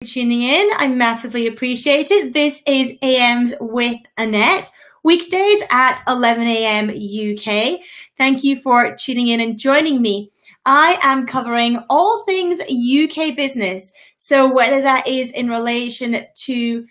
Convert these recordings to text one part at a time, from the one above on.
tuning in. I massively appreciate it. This is AMs with Annette, weekdays at 11 a.m. UK. Thank you for tuning in and joining me. I am covering all things UK business. So whether that is in relation to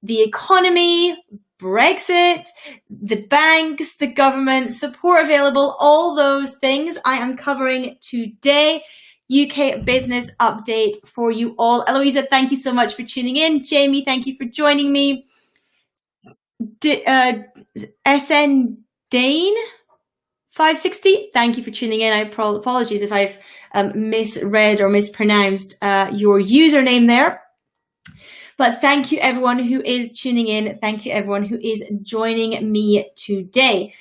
the economy, Brexit, the banks, the government, support available, all those things I am covering today. UK business update for you all. Eloisa, thank you so much for tuning in. Jamie, thank you for joining me. SN Dane 560, thank you for tuning in. I apologies if I've misread or mispronounced your username there. But thank you everyone who is tuning in. Thank you everyone who is joining me today.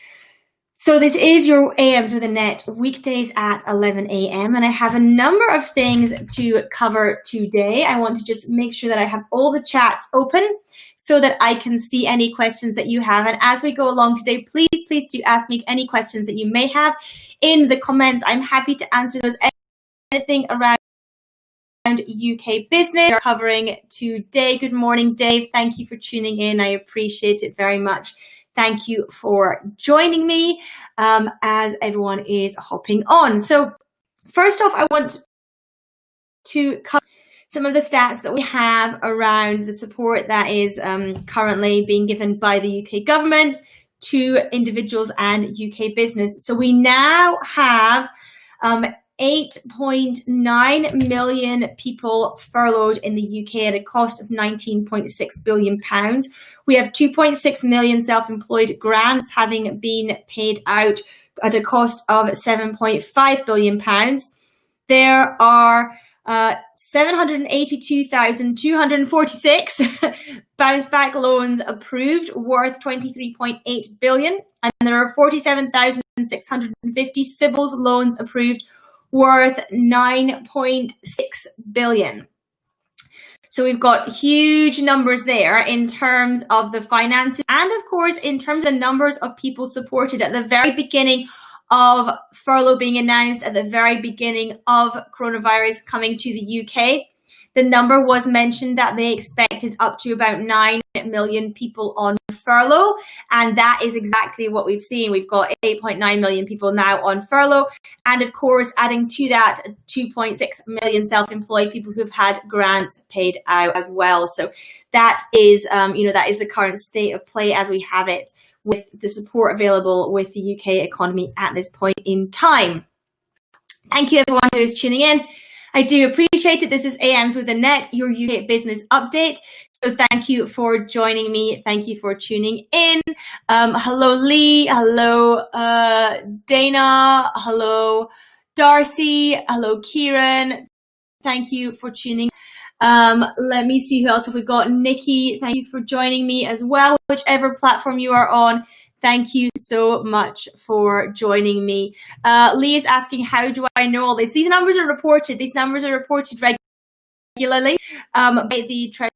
So this is your AMs with Annette, weekdays at 11 a.m. And I have a number of things to cover today. I want to just make sure that I have all the chats open so that I can see any questions that you have. And as we go along today, please do ask me any questions that you may have in the comments. I'm happy to answer those. Anything around UK business we're covering today. Good morning, Dave. Thank you for tuning in. I appreciate it very much. Thank you for joining me as everyone is hopping on. So first off, I want to cover some of the stats that we have around the support that is currently being given by the UK government to individuals and UK business. So we now have 8.9 million people furloughed in the UK at a cost of £19.6 billion. We have 2.6 million self-employed grants having been paid out at a cost of £7.5 billion. There are 782,246 bounce back loans approved worth 23.8 billion. And there are 47,650 CBILS loans approved worth 9.6 billion. So we've got huge numbers there in terms of the finances and of course in terms of the numbers of people supported at the very beginning of furlough being announced, at the very beginning of coronavirus coming to the UK. The number was mentioned that they expected up to about 9 million people on furlough, and that is exactly what we've seen. We've got 8.9 million people now on furlough, and of course adding to that 2.6 million self-employed people who've had grants paid out as well. So that is that is the current state of play as we have it with the support available with the UK economy at this point in time. Thank you everyone who is tuning in. I do appreciate it. This is AMs with Annette, your UK business update. So thank you for joining me. Thank you for tuning in. Hello, Lee. Hello, Dana. Hello, Darcy. Hello, Kieran. Thank you for tuning in. Let me see who else have we got. Nikki, thank you for joining me as well. Whichever platform you are on, thank you so much for joining me. Lee is asking, how do I know all this? These numbers are reported. These numbers are reported regularly by the Treasury.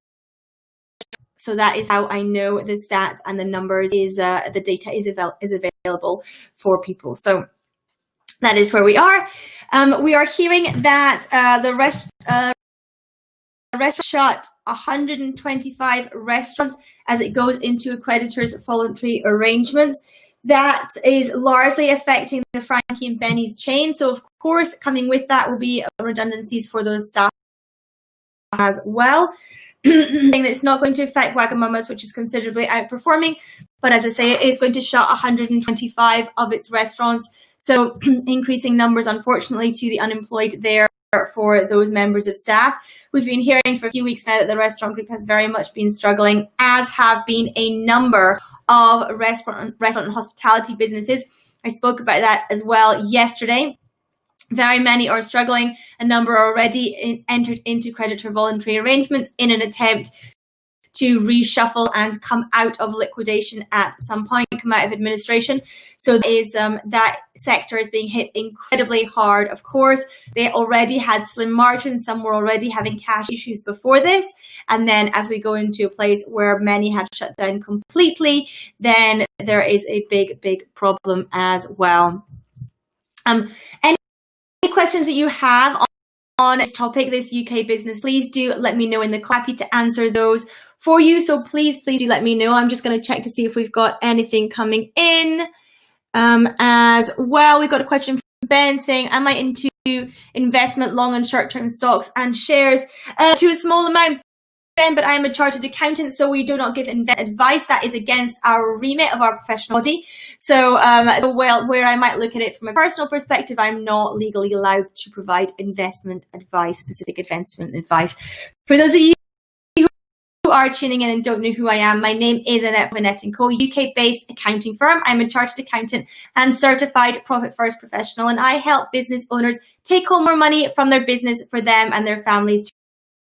So that is how I know the stats and the numbers is the data is available for people. So that is where we are. We are hearing that the restaurant shut 125 restaurants as it goes into a creditor's voluntary arrangements. That is largely affecting the Frankie and Benny's chain. So of course, coming with that will be redundancies for those staff as well. Saying that it's not going to affect Wagamama's, which is considerably outperforming. But as I say, it is going to shut 125 of its restaurants. So increasing numbers, unfortunately, to the unemployed there for those members of staff. We've been hearing for a few weeks now that the restaurant group has very much been struggling, as have been a number of restaurant and hospitality businesses. I spoke about that as well yesterday. Very many are struggling. A number are already entered into creditor voluntary arrangements in an attempt to reshuffle and come out of liquidation at some point, come out of administration. So that sector is being hit incredibly hard. Of course, they already had slim margins. Some were already having cash issues before this. And then as we go into a place where many have shut down completely, then there is a big problem as well. Any questions that you have on this topic, this UK business, please do let me know in the happy to answer those for you. So please do let me know. I'm just going to check to see if we've got anything coming in as well. We've got a question from Ben saying, am I into investment long and short-term stocks and shares? To a small amount, Ben, but I am a chartered accountant, so we do not give advice. That is against our remit of our professional body. So, where I might look at it from a personal perspective, I'm not legally allowed to provide investment advice, specific investment advice. For those of you who are tuning in and don't know who I am, my name is Annette from Annette & Co, UK-based accounting firm. I'm a chartered accountant and certified Profit First professional, and I help business owners take home more money from their business for them and their families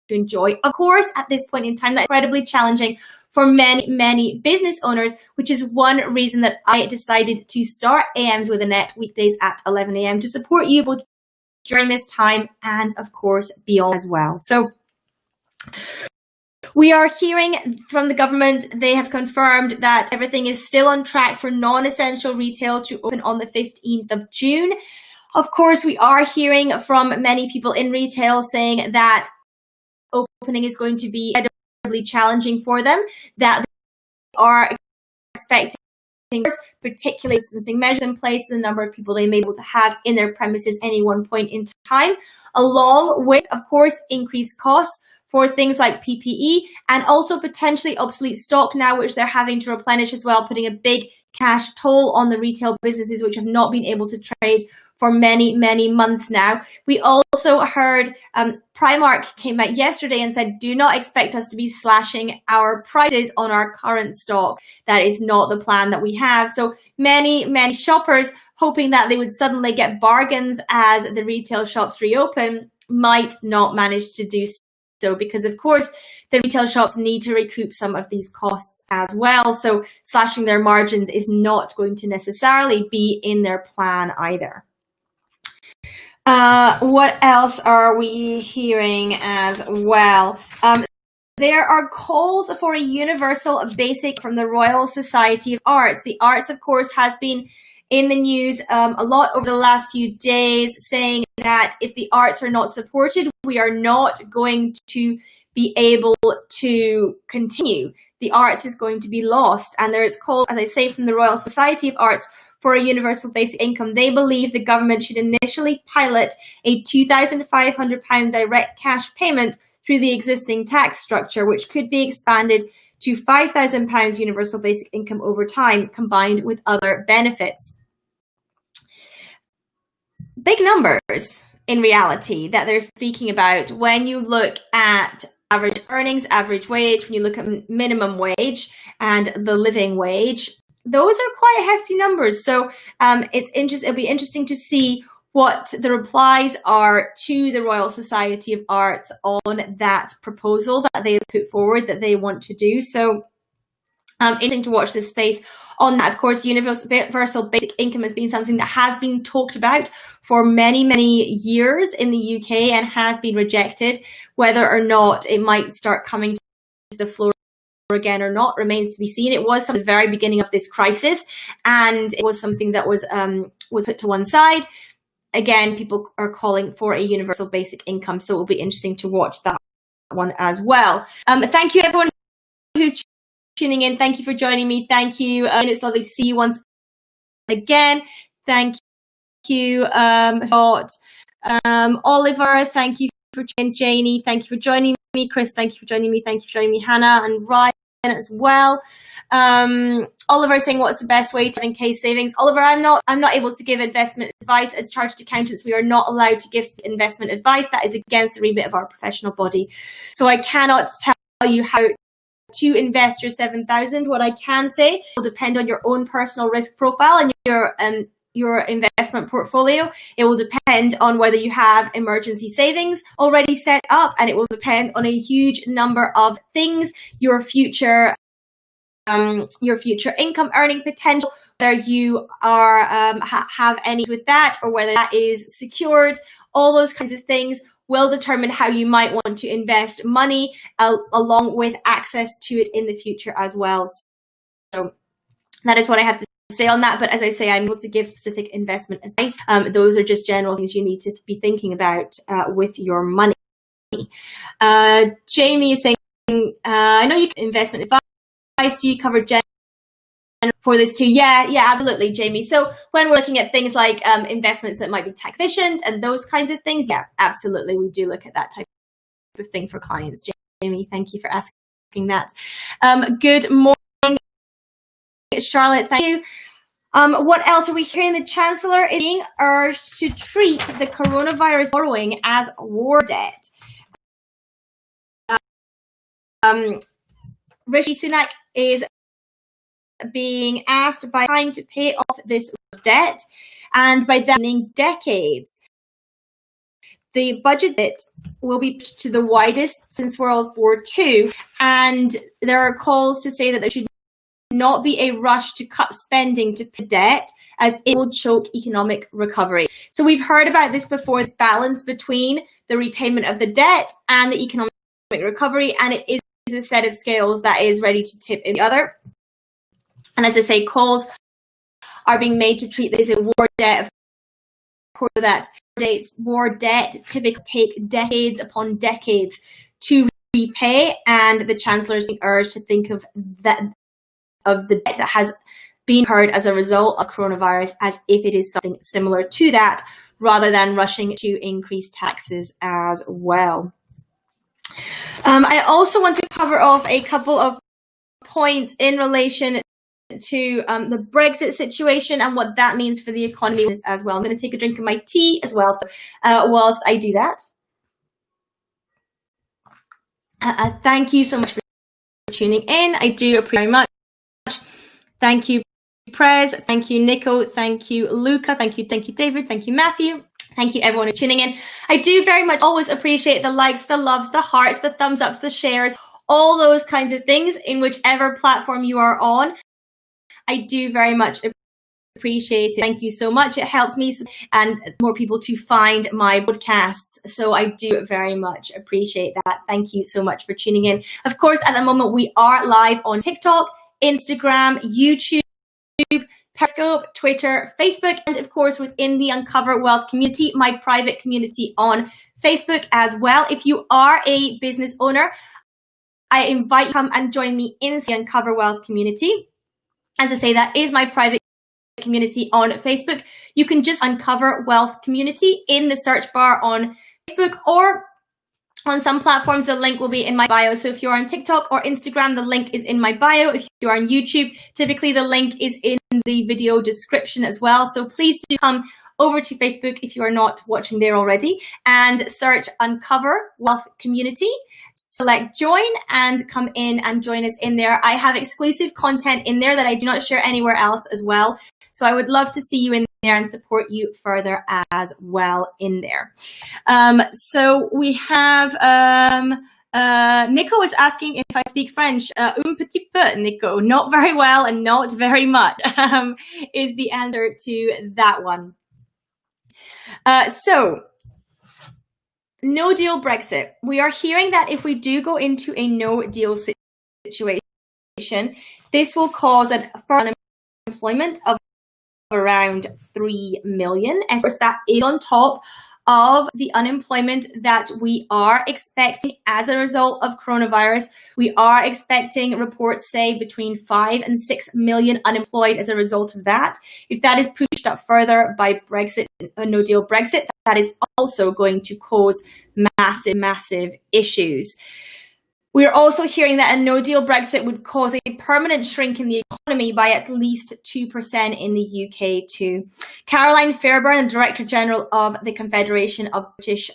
to enjoy. Of course, at this point in time, that's incredibly challenging for many business owners, which is one reason that I decided to start AMs with Annette weekdays at 11 a.m. to support you both during this time and, of course, beyond as well. So we are hearing from the government. They have confirmed that everything is still on track for non-essential retail to open on the 15th of June. Of course, we are hearing from many people in retail saying that opening is going to be incredibly challenging for them, that they are expecting particularly distancing measures in place, the number of people they may be able to have in their premises at any one point in time, along with, of course, increased costs for things like PPE and also potentially obsolete stock now, which they're having to replenish as well, putting a big cash toll on the retail businesses which have not been able to trade for many months now. We also heard Primark came out yesterday and said, do not expect us to be slashing our prices on our current stock. That is not the plan that we have. So many shoppers hoping that they would suddenly get bargains as the retail shops reopen might not manage to do so, because of course the retail shops need to recoup some of these costs as well. So slashing their margins is not going to necessarily be in their plan either. What else are we hearing as well? There are calls for a universal basic from the Royal Society of Arts. The arts, of course, has been in the news a lot over the last few days, saying that if the arts are not supported, we are not going to be able to continue. The arts is going to be lost. And there is calls, as I say, from the Royal Society of Arts for a universal basic income. They believe the government should initially pilot a £2,500 direct cash payment through the existing tax structure, which could be expanded to £5,000 universal basic income over time, combined with other benefits. Big numbers in reality that they're speaking about when you look at average earnings, average wage, when you look at minimum wage and the living wage. Those are quite hefty numbers. So it'll be interesting to see what the replies are to the Royal Society of Arts on that proposal that they put forward that they want to do. So interesting to watch this space on that. Of course, universal basic income has been something that has been talked about for many years in the UK and has been rejected. Whether or not it might start coming to the floor again or not remains to be seen. It was from the very beginning of this crisis, and it was something that was put to one side. Again, people are calling for a universal basic income, so it will be interesting to watch that one as well. Thank you everyone who's tuning in. Thank you for joining me. Thank you. And it's lovely to see you once again. Thank you, Oliver. Thank you for joining Janie. Thank you for joining me, Chris. Thank you for joining me. Thank you for joining me, Hannah and Ryan as well. Oliver saying, what's the best way to have in case savings? Oliver, I'm not able to give investment advice. As chartered accountants, we are not allowed to give investment advice. That is against the remit of our professional body. So I cannot tell you how to invest your 7,000. What I can say will depend on your own personal risk profile and your investment portfolio. It will depend on whether you have emergency savings already set up, and it will depend on a huge number of things, your future income earning potential, whether you are have any with that or whether that is secured. All those kinds of things will determine how you might want to invest money along with access to it in the future as well. So that is what I have to say on that, but as I say, I'm able to give specific investment advice. Those are just general things you need to be thinking about with your money. Jamie is saying, I know you can investment advice. Do you cover for this too? Yeah, absolutely, Jamie. So when we're looking at things like investments that might be tax efficient and those kinds of things, yeah, absolutely, we do look at that type of thing for clients. Jamie, thank you for asking that. Good morning, Charlotte. Thank you. What else are we hearing? The Chancellor is being urged to treat the coronavirus borrowing as war debt. Rishi Sunak is being asked by time to pay off this debt, and by that meaning decades. The budget will be pushed to the widest since World War II, and there are calls to say that there should not be a rush to cut spending to pay debt, as it will choke economic recovery. So we've heard about this before, this balance between the repayment of the debt and the economic recovery, and it is a set of scales that is ready to tip in the other. And as I say, calls are being made to treat this as a war debt. Of course, that war debt typically take decades upon decades to repay, and the Chancellor is being urged to think of the debt that has been incurred as a result of coronavirus as if it is something similar to that, rather than rushing to increase taxes as well. I also want to cover off a couple of points in relation to the Brexit situation and what that means for the economy as well. I'm going to take a drink of my tea as well whilst I do that. Thank you so much for tuning in. I do appreciate very much. Thank you, Prez. Thank you, Nico. Thank you, Luca. Thank you, David. Thank you, Matthew. Thank you, everyone who's tuning in. I do very much always appreciate the likes, the loves, the hearts, the thumbs ups, the shares, all those kinds of things in whichever platform you are on. I do very much appreciate it. Thank you so much. It helps me and more people to find my podcasts. So I do very much appreciate that. Thank you so much for tuning in. Of course, at the moment, we are live on TikTok, Instagram, YouTube, Periscope, Twitter, Facebook, and of course within the Uncover Wealth community, my private community on Facebook as well. If you are a business owner, I invite you to come and join me in the Uncover Wealth community. As I say, that is my private community on Facebook. You can just Uncover Wealth community in the search bar on Facebook, or on some platforms, the link will be in my bio. So if you're on TikTok or Instagram, the link is in my bio. If you're on YouTube, typically the link is in the video description as well. So please do come over to Facebook if you are not watching there already, and search Uncover Wealth Community, select join, and come in and join us in there. I have exclusive content in there that I do not share anywhere else as well. So I would love to see you in there and support you further as well in there. So we have Nico is asking if I speak French. Un petit peu, Nico. Not very well and not very much is the answer to that one. So, no deal Brexit. We are hearing that if we do go into a no deal situation, this will cause an unemployment of around 3 million. And of course, that is on top of the unemployment that we are expecting as a result of coronavirus. We are expecting, reports say, between 5 and 6 million unemployed as a result of that. If that is pushed up further by Brexit, a no deal Brexit, that is also going to cause massive issues. We are also hearing that a no-deal Brexit would cause a permanent shrink in the economy by at least 2% in the UK too. Caroline Fairbairn, Director General of the Confederation of British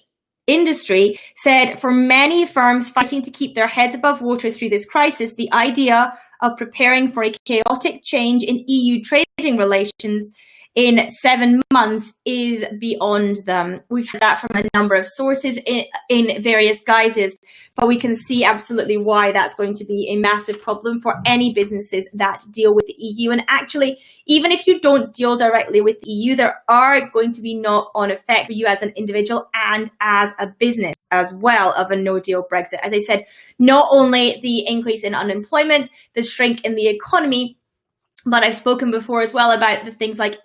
Industry, said for many firms fighting to keep their heads above water through this crisis, the idea of preparing for a chaotic change in EU trading relations in 7 months is beyond them. We've heard that from a number of sources in various guises, but we can see absolutely why that's going to be a massive problem for any businesses that deal with the EU. And actually, even if you don't deal directly with the EU, there are going to be knock-on effect for you as an individual and as a business as well of a no-deal Brexit. As I said, not only the increase in unemployment, the shrink in the economy, But I've spoken before as well about the things like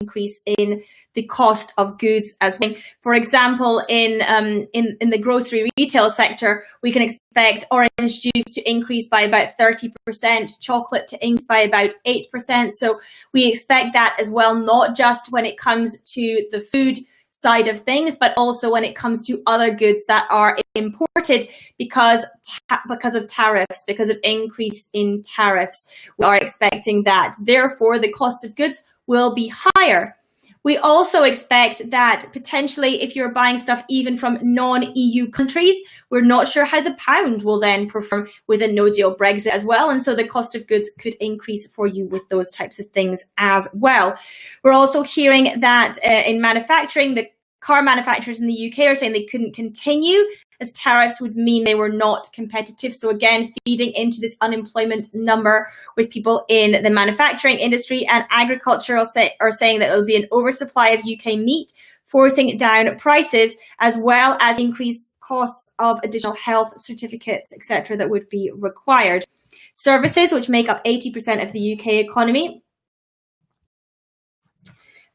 increase in the cost of goods as well. For example, in the grocery retail sector, we can expect orange juice to increase by about 30%, chocolate to increase by about 8%. So we expect that as well, not just when it comes to the food side of things, but also when it comes to other goods that are imported because of tariffs, because of increase in tariffs. We are expecting that. Therefore, the cost of goods will be higher. We also expect that potentially if you're buying stuff even from non-EU countries, we're not sure how the pound will then perform with a no-deal Brexit as well. And so the cost of goods could increase for you with those types of things as well. We're also hearing that in manufacturing, the car manufacturers in the UK are saying they couldn't continue as tariffs would mean they were not competitive. So again, feeding into this unemployment number with people in the manufacturing industry, and agriculture are saying that there will be an oversupply of UK meat, forcing down prices, as well as increased costs of additional health certificates, etc., that would be required. Services, which make up 80% of the UK economy,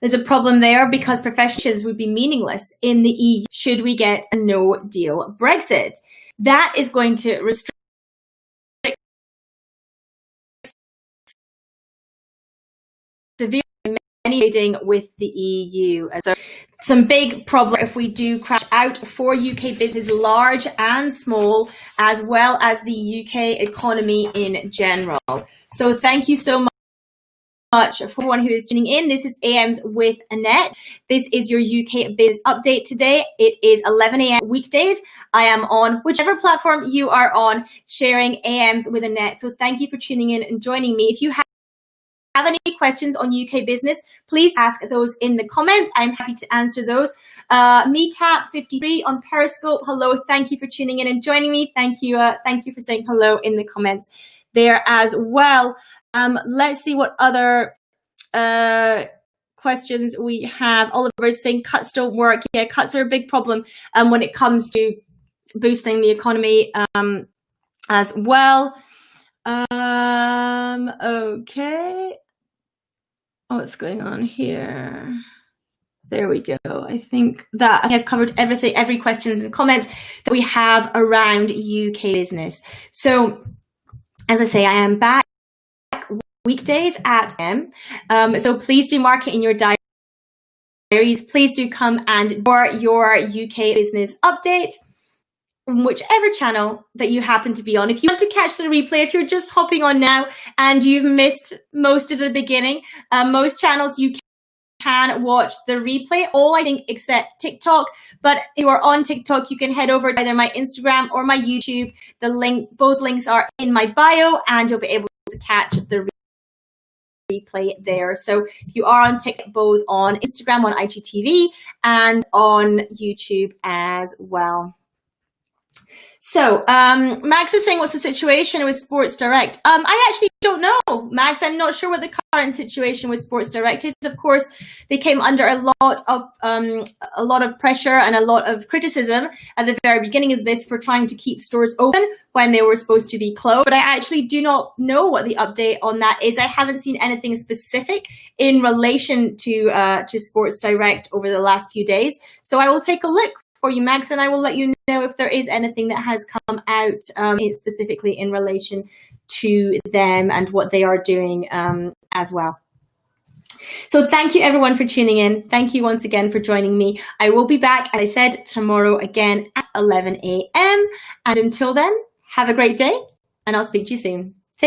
there's a problem there because professions would be meaningless in the EU should we get a no-deal Brexit. That is going to restrict severely many trading with the EU. So some big problem if we do crash out for UK business, large and small, as well as the UK economy in general. So thank you so much for everyone who is tuning in. This is AMs with Annette. This is your UK Biz update today. It is 11 a.m. weekdays. I am on whichever platform you are on, sharing AMs with Annette. So thank you for tuning in and joining me. If you have any questions on UK business, please ask those in the comments. I'm happy to answer those. MeTap53 on Periscope. Hello. Thank you for tuning in and joining me. Thank you for saying hello in the comments there as well. Let's see what other questions we have. Oliver's saying cuts don't work. Yeah, cuts are a big problem when it comes to boosting the economy as well. Okay. What's going on here? There we go. I think I've covered everything, every questions and comments that we have around UK business. So, as I say, I am back weekdays at M. So please do mark it in your diaries. Please do come and for your UK business update on whichever channel that you happen to be on. If you want to catch the replay, if you're just hopping on now and you've missed most of the beginning, most channels you can watch the replay, all I think except TikTok. But if you are on TikTok, you can head over to either my Instagram or my YouTube. Both links are in my bio, and you'll be able to catch the replay there. So if you are on TikTok, both on Instagram, on IGTV, and on YouTube as well. So Max is saying, what's the situation with Sports Direct? I actually don't know, Max. I'm not sure what the current situation with Sports Direct is. Of course, they came under a lot of pressure and a lot of criticism at the very beginning of this for trying to keep stores open when they were supposed to be closed. But I actually do not know what the update on that is. I haven't seen anything specific in relation to Sports Direct over the last few days. So I will take a look for you, Max, and I will let you know if there is anything that has come out specifically in relation to them and what they are doing as well. So thank you everyone for tuning in. Thank you once again for joining me. I will be back, as I said, tomorrow again at 11 a.m. And until then, have a great day, and I'll speak to you soon.